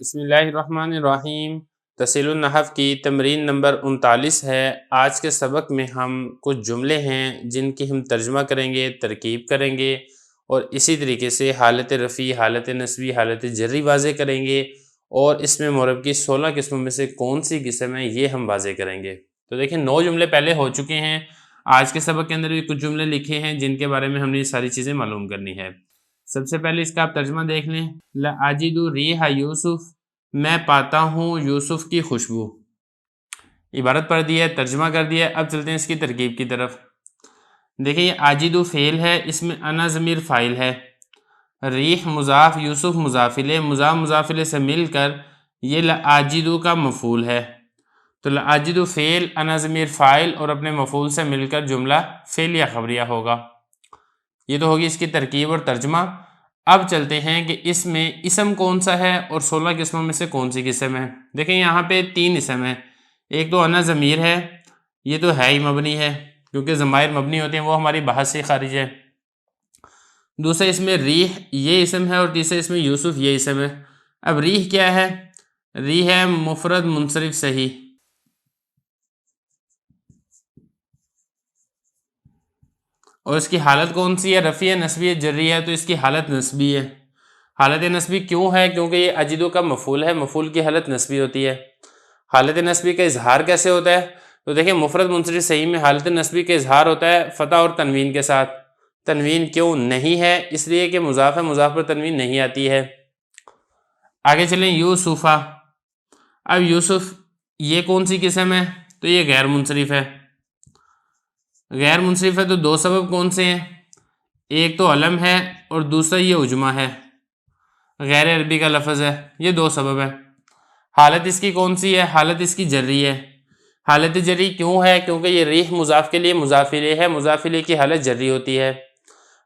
بسم اللہ الرحمن الرحیم۔ تحصیل النحو کی تمرین نمبر 39 ہے۔ آج کے سبق میں ہم کچھ جملے ہیں جن کی ہم ترجمہ کریں گے، ترکیب کریں گے اور اسی طریقے سے حالت رفعی، حالت نصبی، حالت جری واضح کریں گے، اور اس میں معرب کی 16 قسموں میں سے کون سی قسم ہے یہ ہم واضح کریں گے۔ تو دیکھیں 9 جملے پہلے ہو چکے ہیں، آج کے سبق کے اندر بھی کچھ جملے لکھے ہیں جن کے بارے میں ہم نے یہ ساری چیزیں معلوم کرنی ہے۔ سب سے پہلے اس کا آپ ترجمہ دیکھ لیں۔ لَأَجِدُ رِیحَ یوسف، میں پاتا ہوں یوسف کی خوشبو۔ عبارت پڑھ دی ہے، ترجمہ کر دیا ہے، اب چلتے ہیں اس کی ترکیب کی طرف۔ دیکھیں یہ آجدو فعل ہے، اس میں انا ضمیر فاعل ہے، ریح مضاف، یوسف مضاف الیہ، مضاف مضاف الیہ سے مل کر یہ لآجدو کا مفعول ہے۔ تو لآجدو فعل، انا ضمیر فاعل اور اپنے مفعول سے مل کر جملہ فعلیہ خبریہ ہوگا۔ یہ تو ہوگی اس کی ترکیب اور ترجمہ۔ اب چلتے ہیں کہ اس میں اسم کون سا ہے اور 16 قسموں میں سے کون سی قسم ہے۔ دیکھیں یہاں پہ 3 اسم ہیں، ایک تو انا ضمیر ہے، یہ تو ہے ہی مبنی ہے کیونکہ ضمائر مبنی ہوتے ہیں، وہ ہماری بحث سے خارج ہے۔ دوسرا اس میں ریح یہ اسم ہے، اور تیسرا اس میں یوسف یہ اسم ہے۔ اب ریح کیا ہے؟ ریح ہے مفرد منصرف صحیح، اور اس کی حالت کون سی ہے؟ رفعی ہے، نصبی ہے، جری ہے، تو اس کی حالت نصبی ہے۔ حالت نصبی کیوں ہے؟ کیونکہ یہ اجدو کا مفعول ہے، مفعول کی حالت نصبی ہوتی ہے۔ حالت نصبی کا اظہار کیسے ہوتا ہے؟ تو دیکھیں مفرد منصرف صحیح میں حالت نصبی کا اظہار ہوتا ہے فتح اور تنوین کے ساتھ۔ تنوین کیوں نہیں ہے؟ اس لیے کہ مضاف ہے، مضاف پر تنوین نہیں آتی ہے۔ آگے چلیں یوسفہ۔ اب یوسف یہ کون سی قسم ہے؟ تو یہ غیر منصرف ہے۔ غیر منصرف ہے تو 2 سبب کون سے ہیں؟ ایک تو علم ہے اور دوسرا یہ عجمہ ہے، غیر عربی کا لفظ ہے، یہ 2 سبب ہے۔ حالت اس کی کون سی ہے؟ حالت اس کی جری ہے۔ حالت جری کیوں ہے؟ کیونکہ یہ ریح مضاف کے لیے مضاف الیہ ہے، مضاف الیہ کی حالت جری ہوتی ہے۔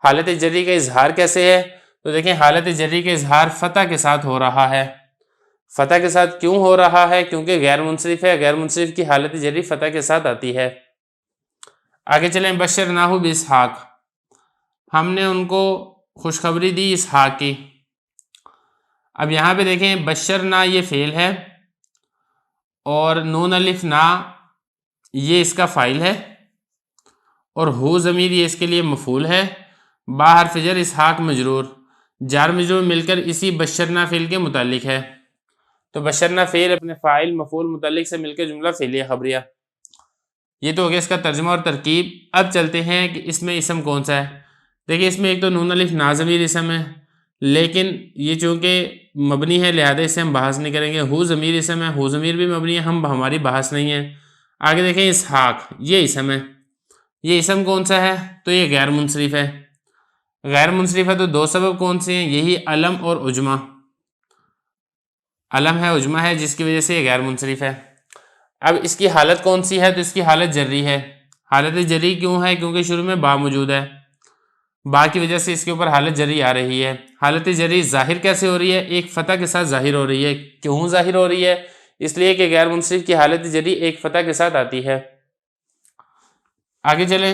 حالت جری کا اظہار کیسے ہے؟ تو دیکھیں حالت جری کا اظہار فتح کے ساتھ ہو رہا ہے۔ فتح کے ساتھ کیوں ہو رہا ہے؟ کیونکہ غیر منصرف ہے، غیر منصرف کی حالت جری فتح کے ساتھ آتی ہے۔ آگے چلیں بشرناہ باسحاق، ہم نے ان کو خوشخبری دی اسحاق کی۔ اب یہاں پہ دیکھیں بشرنا یہ فعل ہے اور نون الف نا یہ اس کا فاعل ہے، اور ہو ضمیر یہ اس کے لیے مفعول ہے، با حرف جر اسحاق مجرور، جار مجرور مل کر اسی بشرنا فعل کے متعلق ہے۔ تو بشرنا فعل اپنے فاعل مفعول متعلق سے مل کر جملہ فعلیہ خبریہ۔ یہ تو ہو گیا اس کا ترجمہ اور ترکیب۔ اب چلتے ہیں کہ اس میں اسم کون سا ہے۔ دیکھیں اس میں ایک تو نون الف نا ضمیر اسم ہے، لیکن یہ چونکہ مبنی ہے لہذا اسے ہم بحث نہیں کریں گے۔ ہو ضمیر اسم ہے، ہو ضمیر بھی مبنی ہے، ہماری بحث نہیں ہے۔ آگے دیکھیں اسحاق یہ اسم ہے، یہ اسم کون سا ہے؟ تو یہ غیر منصرف ہے۔ غیر منصرف ہے تو 2 سبب کون سے ہیں؟ یہی علم اور عجمہ۔ علم ہے، عجمہ ہے، جس کی وجہ سے یہ غیر منصرف ہے۔ اب اس کی حالت کون سی ہے؟ تو اس کی حالت جری ہے۔ حالت جری کیوں ہے؟ کیونکہ شروع میں با موجود ہے، با کی وجہ سے اس کے اوپر حالت جری آ رہی ہے۔ حالت جری ظاہر کیسے ہو رہی ہے؟ ایک فتح کے ساتھ ظاہر ہو رہی ہے۔ کیوں ظاہر ہو رہی ہے؟ اس لیے کہ غیر منصرف کی حالت جری ایک فتح کے ساتھ آتی ہے۔ آگے چلیں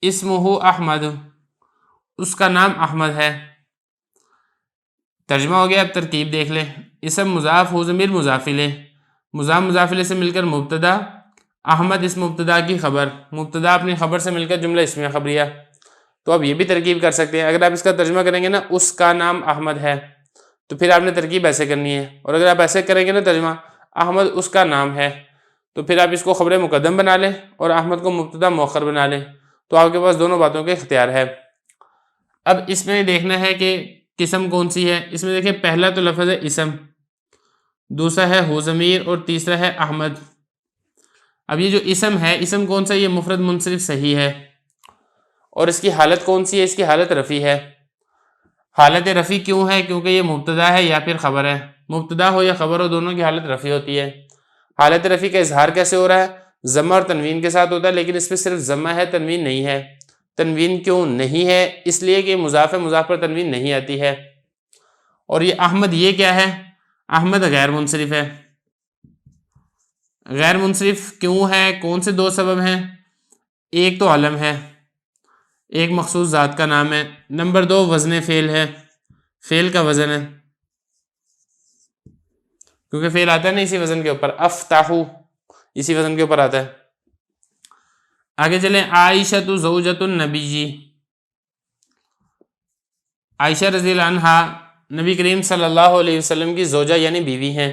اسمہ احمد، اس کا نام احمد ہے۔ ترجمہ ہو گیا، اب ترکیب دیکھ لیں۔ اسم مضاف، ہو ضمیر مضاف الیہ، مضاف مضاف الیہ سے مل کر مبتدا، احمد اس مبتدا کی خبر، مبتدا اپنی خبر سے مل کر جملہ اسمیہ خبریہ۔ تو اب یہ بھی ترکیب کر سکتے ہیں۔ اگر آپ اس کا ترجمہ کریں گے نا اس کا نام احمد ہے، تو پھر آپ نے ترکیب ایسے کرنی ہے، اور اگر آپ ایسے کریں گے نا ترجمہ احمد اس کا نام ہے، تو پھر آپ اس کو خبر مقدم بنا لیں اور احمد کو مبتدا مؤخر بنا لیں، تو آپ کے پاس دونوں باتوں کے اختیار ہے۔ اب اس میں دیکھنا ہے کہ قسم کون سی ہے۔ اس میں دیکھیں پہلا تو لفظ ہے اسم، دوسرا ہے ہو ضمیر، اور تیسرا ہے احمد۔ اب یہ جو اسم ہے، اسم کون سا؟ یہ مفرد منصرف صحیح ہے، اور اس کی حالت کون سی ہے؟ اس کی حالت رفع ہے۔ حالت رفع کیوں ہے؟ کیونکہ یہ مبتدا ہے یا پھر خبر ہے، مبتدا ہو یا خبر ہو دونوں کی حالت رفع ہوتی ہے۔ حالت رفع کا اظہار کیسے ہو رہا ہے؟ ضمہ اور تنوین کے ساتھ ہوتا ہے، لیکن اس میں صرف ضمہ ہے، تنوین نہیں ہے۔ تنوین کیوں نہیں ہے؟ اس لیے کہ مضاف ہے، مضاف پر تنوین نہیں آتی ہے۔ اور یہ احمد یہ کیا ہے؟ احمد غیر منصرف ہے۔ غیر منصرف کیوں ہے؟ کون سے 2 سبب ہیں؟ ایک تو علم ہے، ایک مخصوص ذات کا نام ہے، نمبر 2 وزن فعل ہے، فعل کا وزن ہے۔ کیونکہ فعل آتا ہے نا اسی وزن کے اوپر، افتحو اسی وزن کے اوپر آتا ہے۔ آگے چلیں، عائشہ زوجۃ النبی، عائشہ رضی اللہ عنہا نبی کریم صلی اللہ علیہ وسلم کی زوجہ یعنی بیوی ہیں۔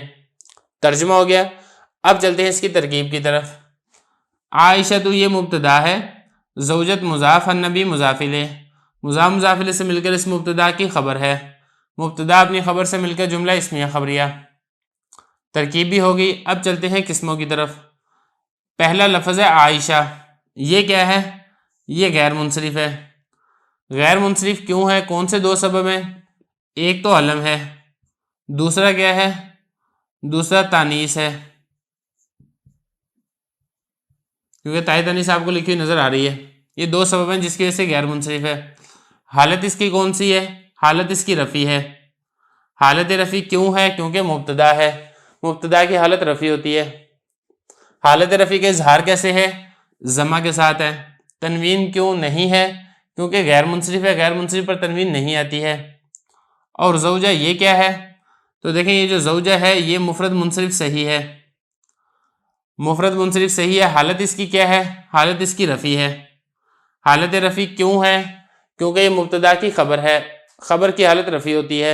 ترجمہ ہو گیا۔ اب چلتے ہیں اس کی ترکیب کی طرف۔ عائشہ تو یہ مبتدا ہے، زوجت مضاف، النبی مضاف الیہ، مضاف مضاف الیہ سے مل کر اس مبتدا کی خبر ہے، مبتدا اپنی خبر سے مل کر جملہ اسمیہ خبریہ، ترکیب بھی ہوگی۔ اب چلتے ہیں قسموں کی طرف۔ پہلا لفظ ہے عائشہ، یہ کیا ہے؟ یہ غیر منصرف ہے۔ غیر منصرف کیوں ہے؟ کون سے دو سبب ہیں؟ ایک تو علم ہے، دوسرا کیا ہے؟ دوسرا تانیث ہے، کیونکہ تائے تانیث آپ کو لکھی ہوئی نظر آ رہی ہے۔ یہ دو سبب ہیں جس کی وجہ سے غیر منصرف ہے۔ حالت اس کی کون سی ہے؟ حالت اس کی رفع ہے۔ حالت رفع کیوں ہے؟ کیونکہ مبتدا ہے، مبتدا کی حالت رفع ہوتی ہے۔ حالت رفع کا اظہار کیسے ہے؟ ضمہ کے ساتھ ہے۔ تنوین کیوں نہیں ہے؟ کیونکہ غیر منصرف ہے، غیر منصرف پر تنوین نہیں آتی ہے۔ اور زوجہ یہ کیا ہے؟ تو دیکھیں یہ جو زوجہ ہے یہ مفرد منصرف صحیح ہے، مفرد منصرف صحیح ہے۔ حالت اس کی کیا ہے؟ حالت اس کی رفع ہے۔ حالت رفع کیوں ہے؟ کیونکہ یہ مبتدا کی خبر ہے، خبر کی حالت رفع ہوتی ہے۔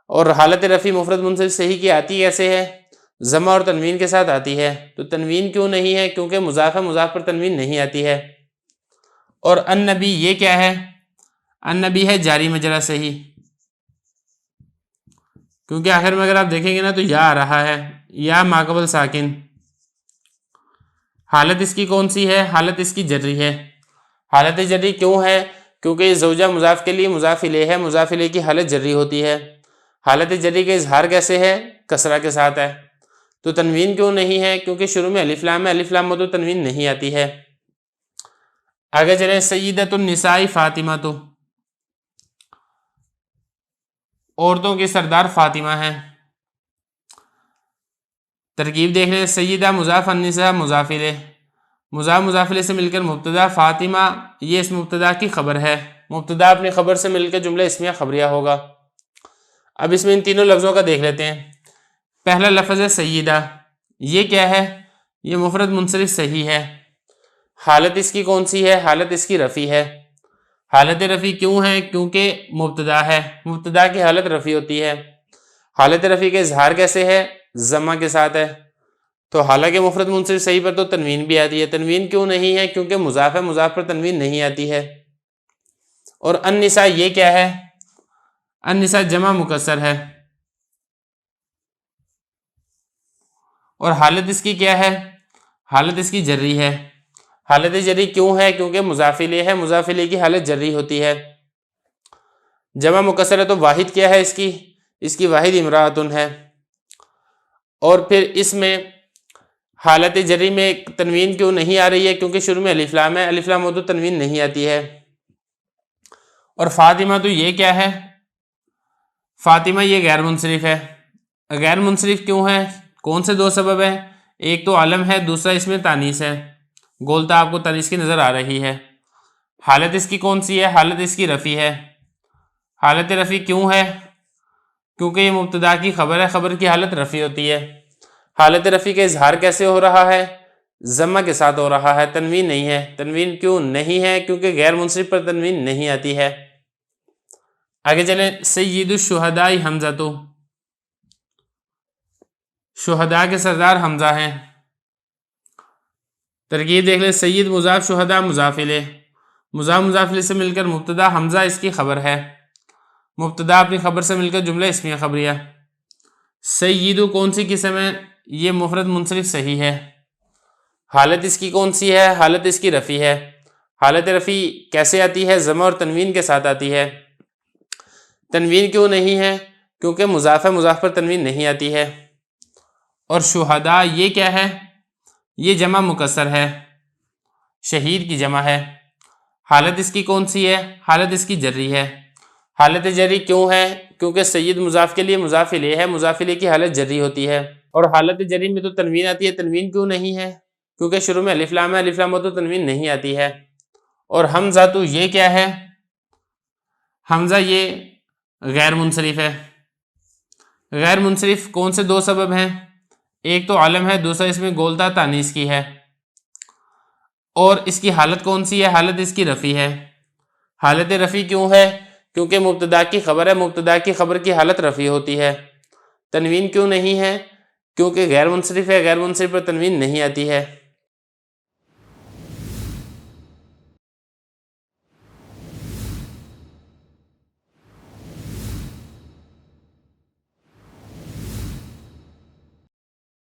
اور حالت رفع مفرد منصرف صحیح کی آتی کیسے ہے؟ ضمہ اور تنوین کے ساتھ آتی ہے۔ تو تنوین کیوں نہیں ہے؟ کیونکہ مضاف مضاف پر تنوین نہیں آتی ہے۔ اور النبی یہ کیا ہے؟ النبی ہے جاری مجرا صحیح، کیونکہ آخر میں اگر آپ دیکھیں گے نا تو یا آ رہا ہے، یا ماقبل ساکن۔ حالت اس کی کون سی ہے؟ حالت اس کی جری ہے۔ حالت جری کیوں ہے؟ کیونکہ یہ زوجہ مضاف کے لیے مضاف الیہ ہے، مضاف الیہ کی حالت جری ہوتی ہے۔ حالت جری کا اظہار کیسے ہے؟ کسرہ کے ساتھ ہے۔ تو تنوین کیوں نہیں ہے؟ کیونکہ شروع میں الف لام ہے، الف لام میں تو تنوین نہیں آتی ہے۔ آگے چلیں، سیدۃ النساء فاطمہ، تو عورتوں کی سردار فاطمہ ہیں۔ ترکیب دیکھ لیں، سیدہ مضاف، النساء مضاف الیہ، مضاف مضاف الیہ سے مل کر مبتدا، فاطمہ یہ اس مبتدا کی خبر ہے، مبتدا اپنی خبر سے مل کر جملہ اسمیہ خبریہ ہوگا۔ اب اس میں ان تینوں لفظوں کا دیکھ لیتے ہیں۔ پہلا لفظ ہے سیدہ، یہ کیا ہے؟ یہ مفرد منصرف صحیح ہے۔ حالت اس کی کون سی ہے؟ حالت اس کی رفع ہے۔ حالت رفع کیوں ہے؟ کیونکہ مبتدا ہے، مبتدا کی حالت رفع ہوتی ہے۔ حالت رفع کا اظہار کیسے ہے؟ ضمہ کے ساتھ ہے۔ تو حالانکہ مفرد منصرف صحیح پر تو تنوین بھی آتی ہے، تنوین کیوں نہیں ہے؟ کیونکہ مضاف ہے، مضاف پر تنوین نہیں آتی ہے۔ اور النساء یہ کیا ہے؟ النساء جمع مکسر ہے، اور حالت اس کی کیا ہے؟ حالت اس کی جری ہے۔ حالت جری کیوں ہے؟ کیونکہ مضاف الیہ ہے، مضاف الیہ کی حالت جری ہوتی ہے۔ جمع مکسر ہے تو واحد کیا ہے اس کی واحد امرأۃ ہے۔ اور پھر اس میں حالت جری میں تنوین کیوں نہیں آ رہی ہے؟ کیونکہ شروع میں الف لام ہے، الف لام ہو تو تنوین نہیں آتی ہے۔ اور فاطمہ تو یہ کیا ہے؟ فاطمہ یہ غیر منصرف ہے۔ غیر منصرف کیوں ہے؟ کون سے دو سبب ہیں؟ ایک تو علم ہے، دوسرا اس میں تانیث ہے، گولتا آپ کو تانیث کی نظر آ رہی ہے۔ حالت اس کی کون سی ہے؟ حالت اس کی رفع ہے۔ حالت رفع کیوں ہے؟ کیونکہ یہ مبتدا کی خبر ہے، خبر کی حالت رفع ہوتی ہے۔ حالت رفع کا اظہار کیسے ہو رہا ہے؟ ضمہ کے ساتھ ہو رہا ہے، تنوین نہیں ہے۔ تنوین کیوں نہیں ہے؟ کیونکہ غیر منصرف پر تنوین نہیں آتی ہے۔ آگے چلیں، سید الشہداء حمزہ، تو شہداء کے سردار حمزہ ہیں۔ ترکیب دیکھ لیں، سید مضاف، شہداء مضاف الیہ، مضاف مضاف الیہ سے مل کر مبتدا، حمزہ اس کی خبر ہے، مبتدا اپنی خبر سے مل کر جملہ اسمیہ خبریہ۔ سیدو کون سی قسم ہے؟ یہ مفرد منصرف صحیح ہے۔ حالت اس کی کون سی ہے؟ حالت اس کی رفع ہے۔ حالت رفع کیسے آتی ہے؟ ضمہ اور تنوین کے ساتھ آتی ہے۔ تنوین کیوں نہیں ہے؟ کیونکہ مضاف ہے، مضاف پر تنوین نہیں آتی ہے۔ اور شہداء یہ کیا ہے؟ یہ جمع مکسر ہے، شہید کی جمع ہے۔ حالت اس کی کون سی ہے؟ حالت اس کی جری ہے۔ حالت جری کیوں ہے؟ کیونکہ سید مضاف کے لیے مضاف الیہ ہے، مضاف الیہ کی حالت جری ہوتی ہے۔ اور حالت جری میں تو تنوین آتی ہے، تنوین کیوں نہیں ہے؟ کیونکہ شروع میں الف لام ہے، الف لام ہو تو تنوین نہیں آتی ہے۔ اور حمزہ تو یہ کیا ہے؟ حمزہ یہ غیر منصرف ہے۔ غیر منصرف کون سے دو سبب ہیں؟ ایک تو علم ہے، دوسرا اس میں گولتا تانیث کی ہے۔ اور اس کی حالت کون سی ہے؟ حالت اس کی رفع ہے۔ حالت رفع کیوں ہے؟ کیونکہ مبتدا کی خبر ہے، مبتدا کی خبر کی حالت رفع ہوتی ہے۔ تنوین کیوں نہیں ہے؟ کیونکہ غیر منصرف ہے، غیر منصرف پر تنوین نہیں آتی ہے۔